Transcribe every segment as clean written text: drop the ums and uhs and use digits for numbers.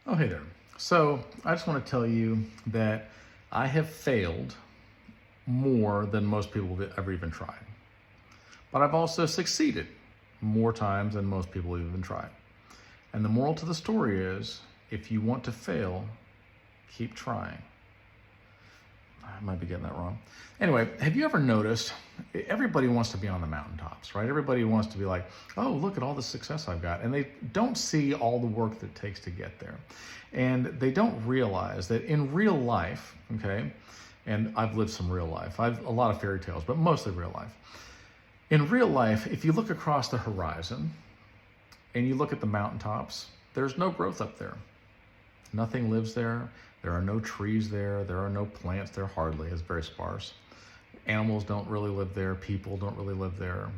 Oh, hey there. So I just want to tell you that I have failed more than most people have ever even tried. But I've also succeeded more times than most people have even tried. And the moral to the story is if you want to fail, keep trying. I might be getting that wrong. Anyway, have you ever noticed everybody wants to be on the mountaintops, right? Everybody wants to be like, oh, look at all the success I've got. And they don't see all the work that it takes to get there. And they don't realize that in real life, okay, and I've lived some real life. I've a lot of fairy tales, but mostly real life. In real life, if you look across the horizon and you look at the mountaintops, there's no growth up there. Nothing lives there. There are no trees there. There are no plants there hardly. It's very sparse. Animals don't really live there. People don't really live there.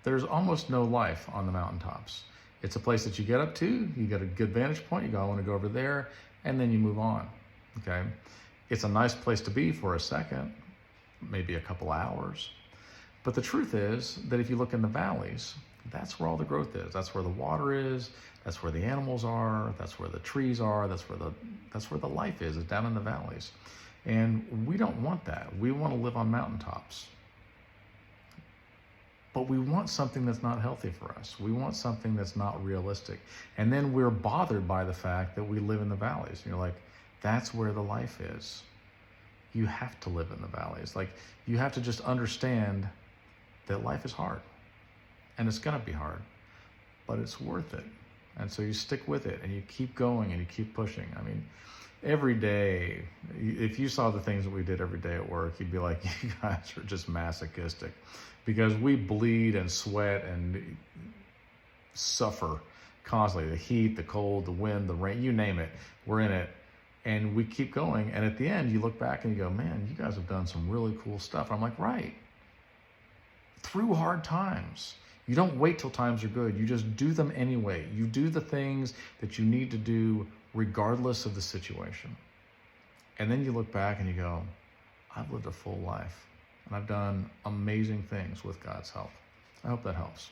There's almost no life on the mountaintops. It's a place that you get up to. You get a good vantage point. You go, I want to go over there, and then you move on. Okay, it's a nice place to be for a second, maybe a couple hours. But the truth is that if you look in the valleys, that's where all the growth is. That's where the water is. That's where the animals are. That's where the trees are. That's where the life is down in the valleys. And we don't want that. We want to live on mountaintops. But we want something that's not healthy for us. We want something that's not realistic. And then we're bothered by the fact that we live in the valleys. You're like, that's where the life is. You have to live in the valleys. Like, you have to just understand that life is hard. And it's going to be hard, but it's worth it. And so you stick with it and you keep going and you keep pushing. I mean, every day, if you saw the things that we did every day at work, you'd be like, you guys are just masochistic, because we bleed and sweat and suffer constantly. The heat, the cold, the wind, the rain, you name it, we're in it. And we keep going. And at the end, you look back and you go, man, you guys have done some really cool stuff. I'm like, right. Through hard times. You don't wait till times are good. You just do them anyway. You do the things that you need to do regardless of the situation. And then you look back and you go, I've lived a full life and I've done amazing things with God's help. I hope that helps.